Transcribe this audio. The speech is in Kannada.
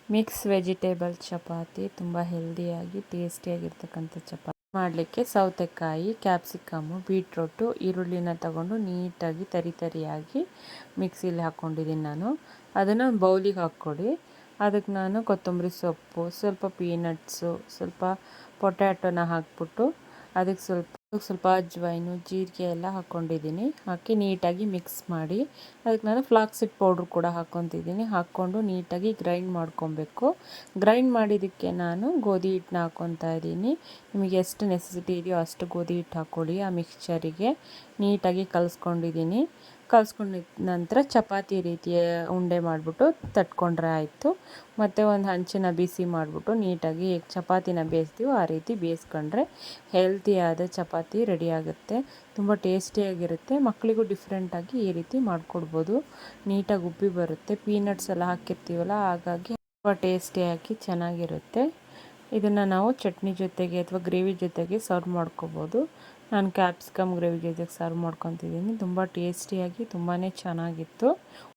ಮಿಕ್ಸ್ ವೆಜಿಟೇಬಲ್ ಚಪಾತಿ ತುಂಬ ಹೆಲ್ದಿಯಾಗಿ ಟೇಸ್ಟಿಯಾಗಿರ್ತಕ್ಕಂಥ ಚಪಾತಿ ಮಾಡಲಿಕ್ಕೆ ಸೌತೆಕಾಯಿ, ಕ್ಯಾಪ್ಸಿಕಮ್ಮು, ಬೀಟ್ರೋಟು, ಈರುಳ್ಳಿನ ತಗೊಂಡು ನೀಟಾಗಿ ತರಿಯಾಗಿ ಮಿಕ್ಸಿಲಿ ಹಾಕ್ಕೊಂಡಿದ್ದೀನಿ ನಾನು. ಅದನ್ನು ಬೌಲಿಗೆ ಹಾಕ್ಕೊಡಿ. ಅದಕ್ಕೆ ನಾನು ಕೊತ್ತಂಬರಿ ಸೊಪ್ಪು, ಸ್ವಲ್ಪ ಪೀನಟ್ಸು, ಸ್ವಲ್ಪ ಪೊಟ್ಯಾಟೊನ ಹಾಕ್ಬಿಟ್ಟು ಅದಕ್ಕೆ ಸ್ವಲ್ಪ ಅಜ್ವೈನು, ಜೀರಿಗೆ ಎಲ್ಲ ಹಾಕ್ಕೊಂಡಿದ್ದೀನಿ. ಹಾಕಿ ನೀಟಾಗಿ ಮಿಕ್ಸ್ ಮಾಡಿ ಅದಕ್ಕೆ ನಾನು ಫ್ಲಾಕ್ಸಿಡ್ ಪೌಡ್ರ್ ಕೂಡ ಹಾಕ್ಕೊತಿದ್ದೀನಿ. ಹಾಕ್ಕೊಂಡು ನೀಟಾಗಿ ಗ್ರೈಂಡ್ ಮಾಡ್ಕೊಬೇಕು. ಗ್ರೈಂಡ್ ಮಾಡಿದ್ದಕ್ಕೆ ನಾನು ಗೋಧಿ ಹಿಟ್ಟನ್ನ ಹಾಕ್ಕೊತಾ ಇದ್ದೀನಿ. ನಿಮಗೆ ಎಷ್ಟು ನೆಸೆಸಿಟಿ ಇದೆಯೋ ಅಷ್ಟು ಗೋಧಿ ಹಿಟ್ಟು ಹಾಕ್ಕೊಳ್ಳಿ. ಆ ಮಿಕ್ಸ್ಚರಿಗೆ ನೀಟಾಗಿ ಕಲಿಸ್ಕೊಂಡಿದ್ದೀನಿ. ಕಲಿಸ್ಕೊಂಡಿದ್ದ ನಂತರ ಚಪಾತಿ ರೀತಿಯ ಉಂಡೆ ಮಾಡಿಬಿಟ್ಟು ತಟ್ಕೊಂಡ್ರೆ ಆಯಿತು. ಮತ್ತು ಒಂದು ಹಂಚಿನ ಬಿಸಿ ಮಾಡಿಬಿಟ್ಟು ನೀಟಾಗಿ ಚಪಾತಿನ ಬೇಯಿಸ್ತೀವೋ ಆ ರೀತಿ ಬೇಯಿಸ್ಕೊಂಡ್ರೆ ಹೆಲ್ತಿಯಾದ ಚಪಾತಿ ರೆಡಿ ಆಗುತ್ತೆ. ತುಂಬ ಟೇಸ್ಟಿಯಾಗಿರುತ್ತೆ. ಮಕ್ಕಳಿಗೂ ಡಿಫ್ರೆಂಟಾಗಿ ಈ ರೀತಿ ಮಾಡಿಕೊಡ್ಬೋದು. ನೀಟಾಗಿ ಉಬ್ಬಿ ಬರುತ್ತೆ. ಪೀನಟ್ಸ್ ಎಲ್ಲ ಹಾಕಿರ್ತೀವಲ್ಲ, ಹಾಗಾಗಿ ತುಂಬ ಟೇಸ್ಟಿಯಾಗಿ ಚೆನ್ನಾಗಿರುತ್ತೆ. ಇದನ್ನು ನಾವು ಚಟ್ನಿ ಜೊತೆಗೆ ಅಥವಾ ಗ್ರೇವಿ ಜೊತೆಗೆ ಸರ್ವ್ ಮಾಡ್ಕೋಬೋದು. ನಾನು ಕ್ಯಾಪ್ಸಿಕಮ್ ಗ್ರೇವಿ ಜೊತೆಗೆ ಸರ್ವ್ ಮಾಡ್ಕೊತಿದ್ದೀನಿ. ತುಂಬ ಟೇಸ್ಟಿಯಾಗಿ ತುಂಬಾ ಚೆನ್ನಾಗಿತ್ತು.